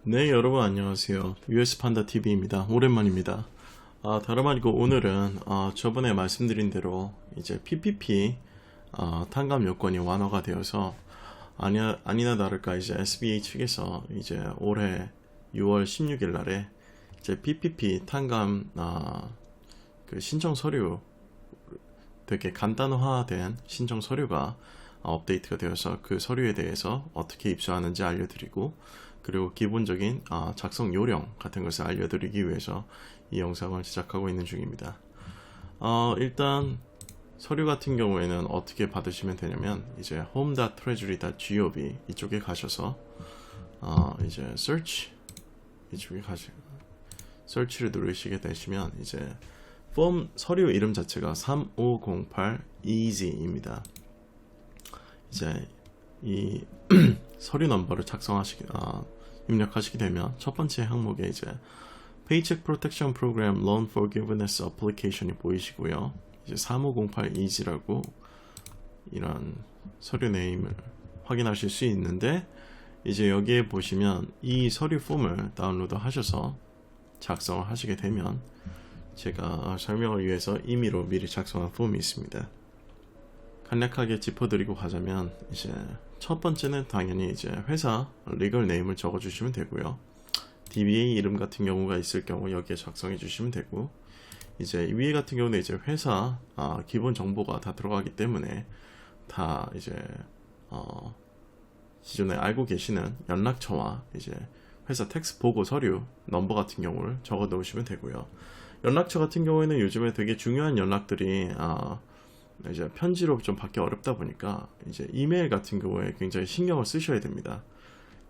네, 여러분 안녕하세요. US판다TV입니다. 오랜만입니다. 다름 아니고 오늘은 저번에 말씀드린 대로 이제 PPP 탕감 요건이 완화가 되어서 아니나 다를까 이제 SBA 측에서 이제 올해 6월 16일 날에 이제 PPP 탕감 그 신청 서류, 되게 간단화된 신청 서류가 업데이트가 되어서 그 서류에 대해서 어떻게 입수하는지 알려드리고, 그리고 기본적인 작성 요령 같은 것을 알려드리기 위해서 이 영상을 제작하고 있는 중입니다. 일단 서류 같은 경우에는 어떻게 받으시면 되냐면 이제 home.treasury.gov 이쪽에 가셔서 이제 search 이쪽에 search를 누르시게 되시면 이제 폼 서류 이름 자체가 3508 easy입니다. 이제 이 서류 넘버를 입력하시게 되면 첫 번째 항목에 이제 Paycheck Protection Program Loan Forgiveness Application이 보이시고요. 이제 3508 easy라고 이런 서류 네임을 확인하실 수 있는데, 이제 여기에 보시면 이 서류 폼을 다운로드 하셔서 작성을 하시게 되면 제가 설명을 위해서 임의로 미리 작성한 폼이 있습니다. 간략하게 짚어드리고 가자면 이제 첫 번째는 당연히 이제 회사 리걸 네임을 적어주시면 되고요. DBA 이름 같은 경우가 있을 경우 여기에 작성해 주시면 되고, 이제 위에 같은 경우는 이제 회사 기본 정보가 다 들어가기 때문에 다 이제 기존에 알고 계시는 연락처와 이제 회사 텍스 보고 서류 넘버 같은 경우를 적어 놓으시면 되고요. 연락처 같은 경우에는 요즘에 되게 중요한 연락들이 이제 편지로 좀 받기 어렵다 보니까 이제 이메일 같은 경우에 굉장히 신경을 쓰셔야 됩니다.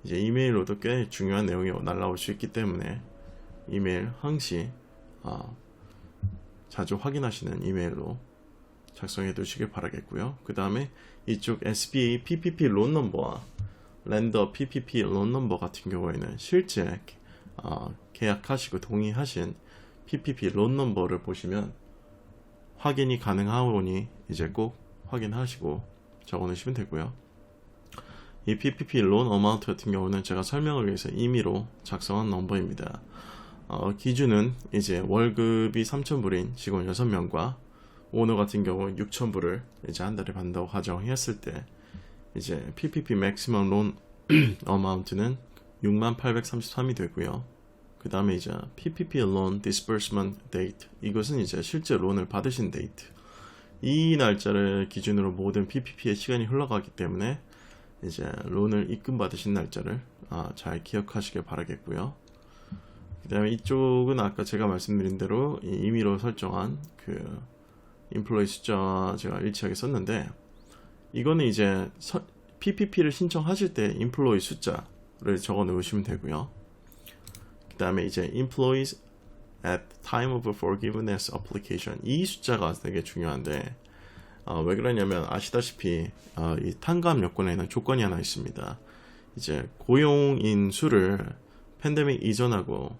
이제 이메일로도 꽤 중요한 내용이 날라올 수 있기 때문에 이메일 항시 자주 확인하시는 이메일로 작성해 두시길 바라겠고요. 그 다음에 이쪽 SBA PPP 론 넘버와 랜더 PPP 론 넘버 같은 경우에는 실제 계약하시고 동의하신 PPP 론 넘버를 보시면 확인이 가능하오니 이제 꼭 확인하시고 적어 놓으시면 되고요. 이 PPP 론 어마운트 같은 경우는 제가 설명을 위해서 임의로 작성한 넘버입니다. 기준은 이제 월급이 3,000불인 직원 6명과 오너 같은 경우 6,000불을 이제 한 달에 받는다고 가정했을 때 이제 PPP 맥시멈 론 어마운트는 6833이 되고요. 그 다음에 이제 PPP Loan Disbursement Date, 이것은 이제 실제 론을 받으신 데이트, 이 날짜를 기준으로 모든 PPP의 시간이 흘러가기 때문에 이제 론을 입금받으신 날짜를 잘 기억하시길 바라겠고요. 그 다음에 이쪽은 아까 제가 말씀드린 대로 임의로 설정한 그 인플로이 숫자 제가 일치하게 썼는데, 이거는 이제 PPP를 신청하실 때 인플로이 숫자를 적어 놓으시면 되고요. 그 다음에 이제 employees at time of forgiveness application, 이 숫자가 되게 중요한데 왜 그러냐면 아시다시피 이 탕감 요건에는 조건이 하나 있습니다. 이제 고용인 수를 팬데믹 이전하고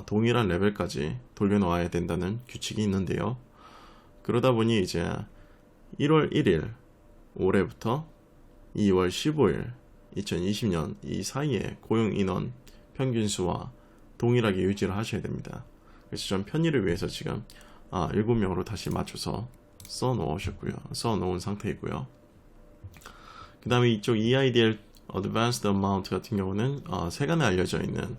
동일한 레벨까지 돌려놓아야 된다는 규칙이 있는데요. 그러다 보니 이제 1월 1일 올해부터 2월 15일 2020년 이 사이에 고용인원 평균수와 동일하게 유지를 하셔야 됩니다. 그래서 전 편의를 위해서 지금 7명으로 다시 맞춰서 써놓은 상태이고요. 그 다음에 이쪽 EIDL Advanced Amount 같은 경우는 세간에 알려져 있는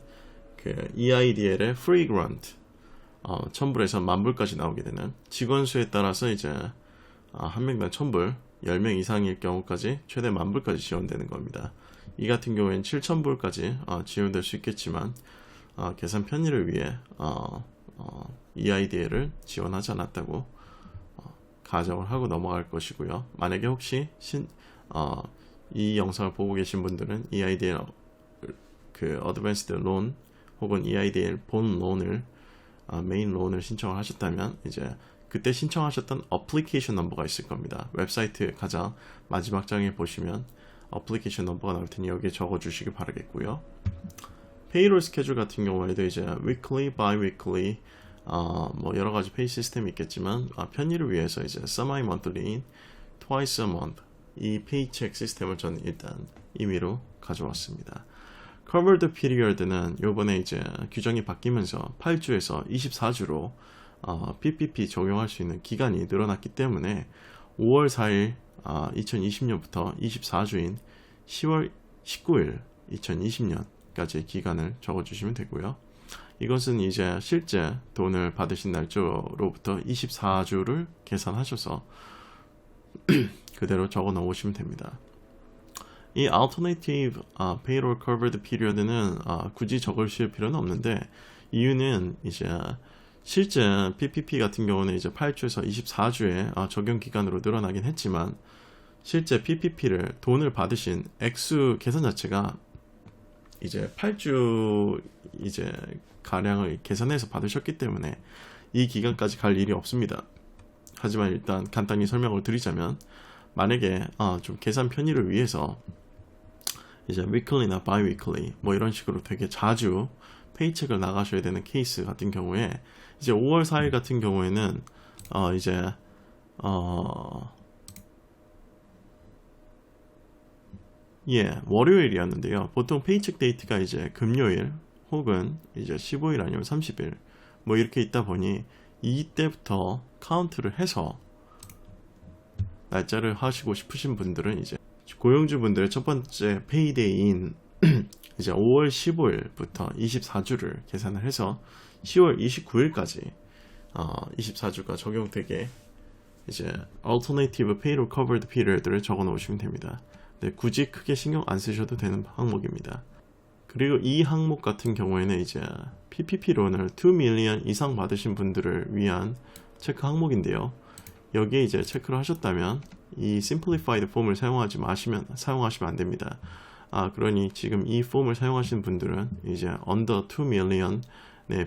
그 EIDL의 Free Grant 1,000불에서 10,000불까지 나오게 되는, 직원 수에 따라서 이제 한 명당 1,000불, 10명 이상일 경우까지 최대 10,000불까지 지원되는 겁니다. 이 같은 경우에는 7,000불까지 지원될 수 있겠지만 계산 편의를 위해 EIDL을 지원하지 않았다고 가정을 하고 넘어갈 것이고요. 만약에 혹시 이 영상을 보고 계신 분들은 EIDL 그 어드밴스드 론 혹은 EIDL 본 론을 메인 론을 신청을 하셨다면 이제 그때 신청하셨던 어플리케이션 넘버가 있을 겁니다. 웹사이트 가장 마지막 장에 보시면 어플리케이션 넘버가 나올 테니 여기에 적어 주시기 바라겠고요. 페이롤 스케줄 같은 경우에도 이제 weekly, bi-weekly 뭐 여러 가지 페이 시스템이 있겠지만 편의를 위해서 이제 semi-monthly인 twice a month 이 페이책 시스템을 저는 일단 임의로 가져왔습니다. covered period는 요번에 이제 규정이 바뀌면서 8주에서 24주로 PPP 적용할 수 있는 기간이 늘어났기 때문에 5월 4일 2020년부터 24주인 10월 19일 2020년까지의 기간을 적어주시면 되고요. 이것은 이제 실제 돈을 받으신 날짜로부터 24주를 계산하셔서 그대로 적어 넣으시면 됩니다. 이 alternative payroll covered period는 굳이 적으실 필요는 없는데, 이유는 이제 실제 PPP 같은 경우는 이제 8주에서 24주의 적용 기간으로 늘어나긴 했지만, 실제 PPP를 돈을 받으신 액수 계산 자체가 이제 8주 이제 가량을 계산해서 받으셨기 때문에 이 기간까지 갈 일이 없습니다. 하지만 일단 간단히 설명을 드리자면, 만약에 좀 계산 편의를 위해서 이제 weekly나 bi-weekly 뭐 이런 식으로 되게 자주 페이첵을 나가셔야 되는 케이스 같은 경우에, 이제 5월 4일 같은 경우에는 이제 월요일이었는데요. 보통 페이첵 데이트가 이제 금요일 혹은 이제 15일 아니면 30일 뭐 이렇게 있다 보니, 이때부터 카운트를 해서 날짜를 하시고 싶으신 분들은 이제 고용주분들의 첫 번째 페이데이인 이제 5월 15일부터 24주를 계산을 해서 10월 29일까지 24주가 적용되게 이제 Alternative Payroll Covered Period를 적어 놓으시면 됩니다. 네, 굳이 크게 신경 안 쓰셔도 되는 항목입니다. 그리고 이 항목 같은 경우에는 이제 PPP 론을 2 million 이상 받으신 분들을 위한 체크 항목인데요. 여기에 이제 체크를 하셨다면 이 Simplified 폼을 사용하시면 안 됩니다. 그러니 지금 이 폼을 사용하신 분들은 이제 under 2 million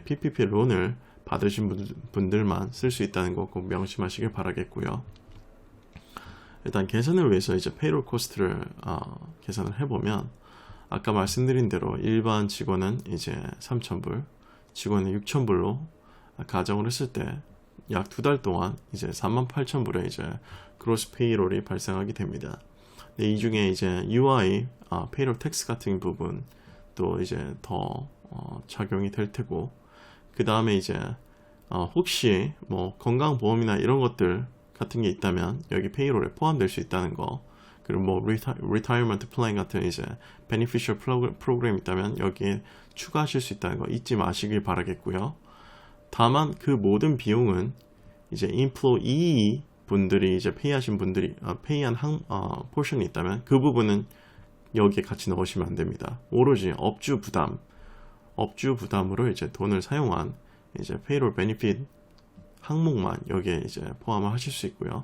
PPP 론을 받으신 분들만 쓸 수 있다는 거 꼭 명심하시길 바라겠고요. 일단 계산을 위해서 이제 페이롤 코스트를 계산을 해보면, 아까 말씀드린 대로 일반 직원은 이제 3,000불, 직원은 6,000불로 가정을 했을 때 약 2달 동안 이제 48,000불의 이제 그로스 페이롤이 발생하게 됩니다. 이 중에 이제 UI, 페이롤 텍스 같은 부분 또 이제 더 적용이 될 테고, 그 다음에 이제 혹시 뭐 건강보험이나 이런 것들 같은 게 있다면 여기 페이롤에 포함될 수 있다는 거, 그리고 뭐 리타이어먼트 플랜 같은 이제 베니피셜 프로그램 있다면 여기에 추가하실 수 있다는 거 잊지 마시길 바라겠고요. 다만 그 모든 비용은 이제 인플로이 분들이 이제 페이하신 분들이 페이한 포션이 있다면 그 부분은 여기에 같이 넣으시면 안 됩니다. 오로지 업주 부담으로 이제 돈을 사용한 이제 페이롤 베니핏 항목만 여기에 이제 포함을 하실 수 있고요.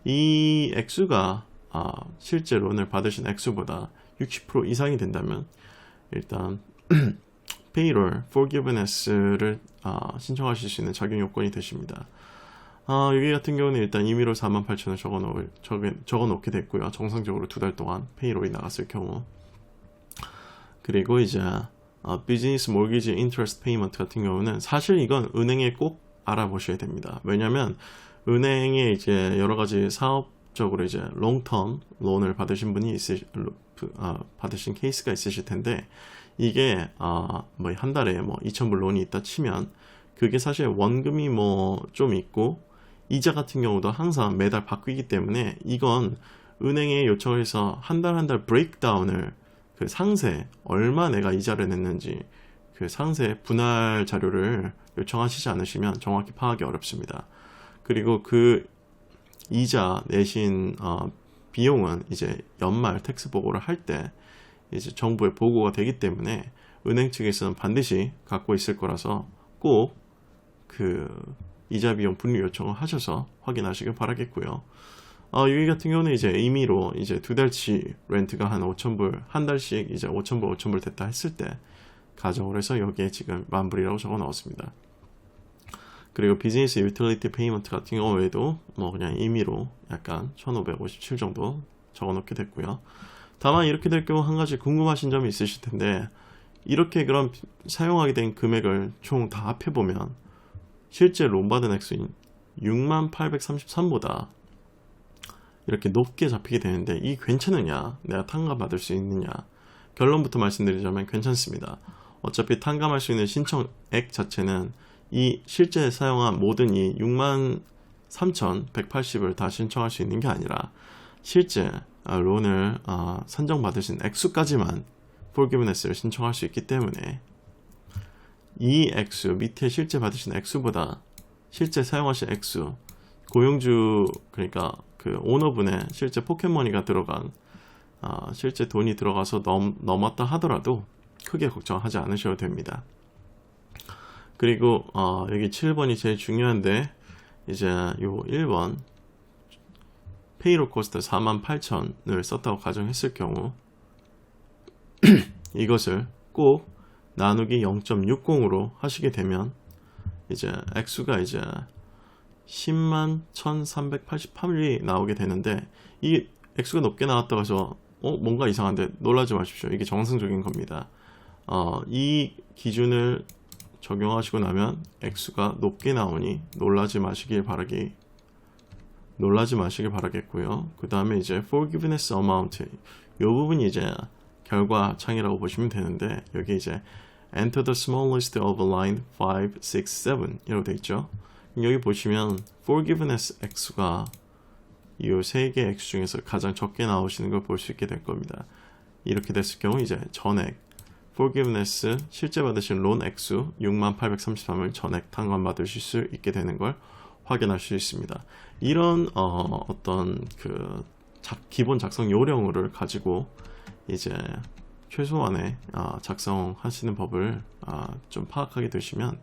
이 액수가 실제 론을 받으신 액수보다 60% 이상이 된다면 일단 페이롤 forgiveness를 신청하실 수 있는 자격 요건이 되십니다. 여기 같은 경우는 일단 임의로 48,000원 적어 놓게 됐고요. 정상적으로 2달 동안 페이롤이 나갔을 경우. 그리고 이제 비즈니스 모기지 인터레스트 페이먼트 같은 경우는 사실 이건 은행에 꼭 알아보셔야 됩니다. 왜냐면 은행에 이제 여러 가지 사업적으로 이제 롱텀 론을 받으신 분이 받으신 케이스가 있으실 텐데, 이게 뭐 한 달에 뭐 2,000불 론이 있다 치면 그게 사실 원금이 뭐 좀 있고 이자 같은 경우도 항상 매달 바뀌기 때문에, 이건 은행에 요청을 해서 한 달 브레이크다운을 그 상세 얼마 내가 이자를 냈는지 그 상세 분할 자료를 요청하시지 않으시면 정확히 파악이 어렵습니다. 그리고 그 이자 내신 비용은 이제 연말 텍스 보고를 할 때 이제 정부에 보고가 되기 때문에 은행 측에서는 반드시 갖고 있을 거라서 꼭 그 이자 비용 분류 요청을 하셔서 확인하시길 바라겠고요. 여기 같은 경우는 이제 임의로 이제 2달치 렌트가 한 5,000불, 한 달씩 이제 5,000불 됐다 했을 때 가정을 해서 여기에 지금 10,000불이라고 적어 넣었습니다. 그리고 비즈니스 유틸리티 페이먼트 같은 경우에도 뭐 그냥 임의로 약간 1,557 정도 적어 놓게 됐고요. 다만 이렇게 될 경우 한 가지 궁금하신 점이 있으실 텐데, 이렇게 그럼 사용하게 된 금액을 총 다 합해보면 실제 론 받은 액수인 6833보다 이렇게 높게 잡히게 되는데 이 괜찮으냐? 내가 탕감받을 수 있느냐? 결론부터 말씀드리자면 괜찮습니다. 어차피 탕감할 수 있는 신청액 자체는 이 실제 사용한 모든 이 63,180을 다 신청할 수 있는 게 아니라 실제 론을 산정받으신 액수까지만 forgiveness를 신청할 수 있기 때문에 이 액수, 밑에 실제 받으신 액수보다 실제 사용하신 액수, 고용주, 그러니까 그 오너분의 실제 포켓머니가 들어간 실제 돈이 들어가서 넘었다 하더라도 크게 걱정하지 않으셔도 됩니다. 그리고 여기 7번이 제일 중요한데 이제 요 1번 페이롤 코스트 48,000을 썼다고 가정했을 경우 이것을 꼭 나누기 0.60으로 하시게 되면 이제 액수가 이제 101,388이 나오게 되는데 이 액수가 높게 나왔다고 해서 뭔가 이상한데 놀라지 마십시오. 이게 정상적인 겁니다. 이 기준을 적용하시고 나면 액수가 높게 나오니 놀라지 마시길 바라겠고요. 그 다음에 이제 forgiveness amount 이 부분이 이제 결과 창이라고 보시면 되는데 여기 이제 enter the small list of line 5, 6, 7 이라고 되어 있죠. 여기 보시면 forgiveness 액수가 이 세 개 액수 중에서 가장 적게 나오시는 걸 볼 수 있게 될 겁니다. 이렇게 됐을 경우 이제 전액 forgiveness 실제 받으신 론 액수 6833을 전액 탕감받으실 수 있게 되는 걸 확인할 수 있습니다. 이런 어떤 그 기본 작성 요령을 가지고 이제 최소한의 작성하시는 법을 좀 파악하게 되시면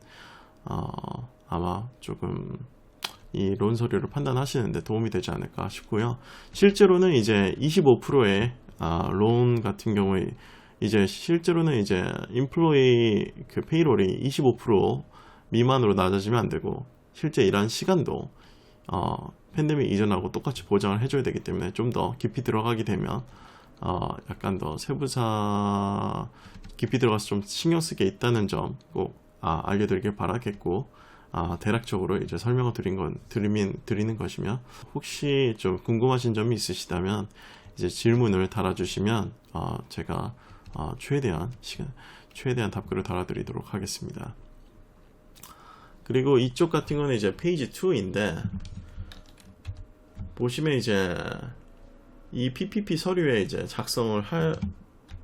아마 조금 이 론 서류를 판단하시는데 도움이 되지 않을까 싶고요. 실제로는 이제 25%의 론 같은 경우에 이제 실제로는 이제 인플로이 그 페이롤이 25% 미만으로 낮아지면 안 되고 실제 일한 시간도 팬데믹 이전하고 똑같이 보장을 해줘야 되기 때문에 좀 더 깊이 들어가게 되면 약간 더 세부사 깊이 들어가서 좀 신경 쓰게 있다는 점 꼭 알려드리길 바라겠고 대략적으로 이제 설명을 드리는 것이며 혹시 좀 궁금하신 점이 있으시다면 이제 질문을 달아주시면 제가 최대한 답글을 달아드리도록 하겠습니다. 그리고 이쪽 같은 거는 이제 페이지 2인데 보시면 이제 이 PPP 서류에 이제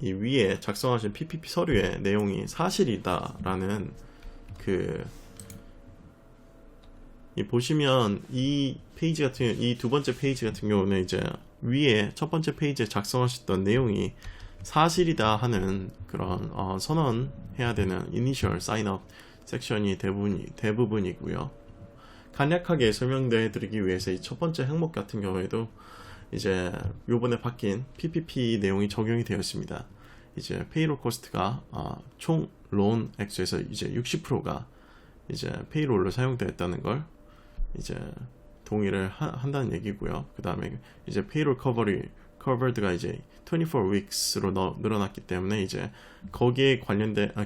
이 위에 작성하신 PPP 서류의 내용이 사실이다라는 보시면 이 두 번째 페이지 같은 경우는 이제 위에 첫 번째 페이지에 작성하셨던 내용이 사실이다 하는 그런 선언해야 되는 이니셜 사인업 섹션이 대부분이고요. 간략하게 설명해 드리기 위해서 이 첫 번째 항목 같은 경우에도 이제 요번에 바뀐 PPP 내용이 적용이 되었습니다. 이제 페이롤 코스트가 총 론 액수에서 이제 60%가 이제 페이롤로 사용되었다는 걸 이제 동의를 한다는 얘기고요. 그 다음에 이제 페이롤 커버드가 이제 24 weeks로 늘어났기 때문에 이제 거기에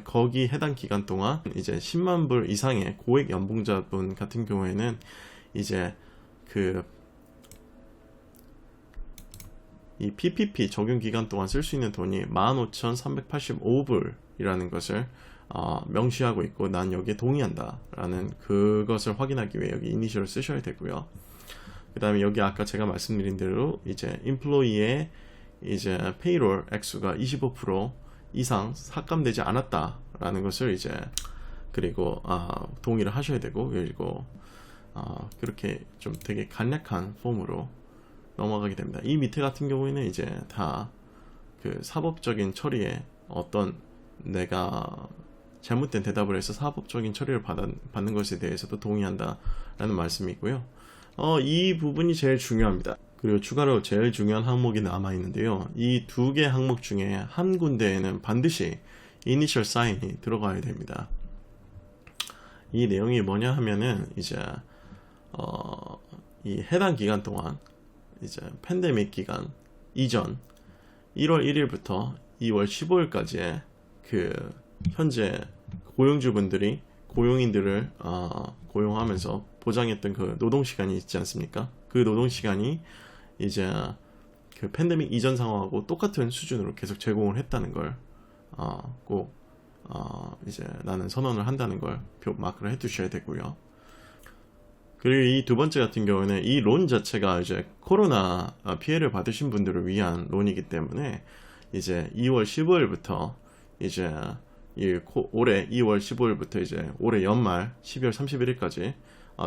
거기 해당 기간 동안 이제 10만 불 이상의 고액 연봉자분 같은 경우에는 이제 이 PPP 적용 기간 동안 쓸 수 있는 돈이 15,385불이라는 것을 명시하고 있고 난 여기에 동의한다 라는 그것을 확인하기 위해 여기 이니셜을 쓰셔야 되고요. 그 다음에 여기 아까 제가 말씀드린 대로 이제 인플로이의 이제 페이롤 액수가 25% 이상 삭감되지 않았다 라는 것을 이제 그리고 동의를 하셔야 되고 그리고 그렇게 좀 되게 간략한 폼으로 넘어가게 됩니다. 이 밑에 같은 경우에는 이제 다 그 사법적인 처리에 어떤 내가 잘못된 대답을 해서 사법적인 처리를 받는 것에 대해서도 동의한다 라는 말씀이고요. 이 부분이 제일 중요합니다. 그리고 추가로 제일 중요한 항목이 남아 있는데요. 이 두 개 항목 중에 한 군데에는 반드시 이니셜 사인이 들어가야 됩니다. 이 내용이 뭐냐 하면은 이제 이 해당 기간 동안 이제 팬데믹 기간 이전 1월 1일부터 2월 15일까지의 그 현재 고용주분들이 고용인들을 고용하면서 보장했던 그 노동시간이 있지 않습니까? 그 노동시간이 이제 그 팬데믹 이전 상황하고 똑같은 수준으로 계속 제공을 했다는 걸 꼭 이제 나는 선언을 한다는 걸 마크를 해두셔야 되고요. 그리고 이 두 번째 같은 경우는 이 론 자체가 이제 코로나 피해를 받으신 분들을 위한 론이기 때문에 이제 2월 15일부터 이제 올해 2월 15일부터 이제 올해 연말 12월 31일까지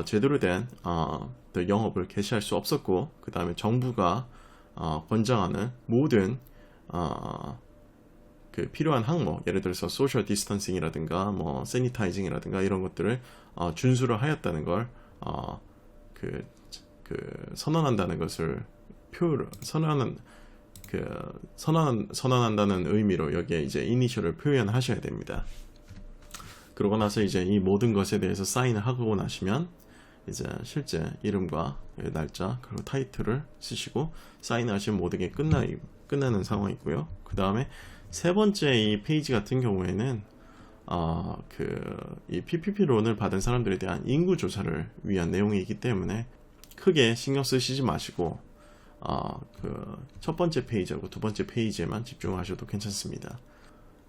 제대로 된 영업을 개시할 수 없었고, 그 다음에 정부가 권장하는 모든 그 필요한 항목, 예를 들어서 소셜 디스턴싱이라든가 뭐 세니타이징이라든가 이런 것들을 준수를 하였다는 걸 선언한다는 것을 선언한다는 의미로 여기에 이제 이니셜을 표현하셔야 됩니다. 그러고 나서 이제 이 모든 것에 대해서 사인을 하고 나시면 이제 실제 이름과 날짜 그리고 타이틀을 쓰시고 사인하시면 모든 게 끝나는 상황이고요. 그 다음에 세 번째 이 페이지 같은 경우에는 이 PPP 론을 받은 사람들에 대한 인구 조사를 위한 내용이기 때문에 크게 신경 쓰시지 마시고 첫 번째 페이지하고 두 번째 페이지에만 집중하셔도 괜찮습니다.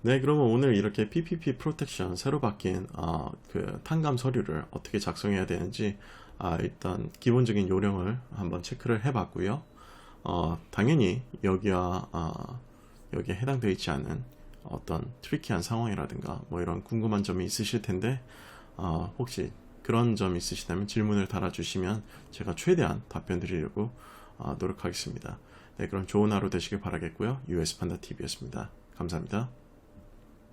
네, 그러면 오늘 이렇게 PPP 프로텍션 새로 바뀐 그 탕감 서류를 어떻게 작성해야 되는지 일단 기본적인 요령을 한번 체크를 해봤고요. 당연히 여기에 해당되어 있지 않은 어떤 트리키한 상황이라든가 뭐 이런 궁금한 점이 있으실 텐데 혹시 그런 점 있으시다면 질문을 달아주시면 제가 최대한 답변 드리려고 노력하겠습니다. 네, 그럼 좋은 하루 되시길 바라겠고요. US 판다 TV였습니다. 감사합니다.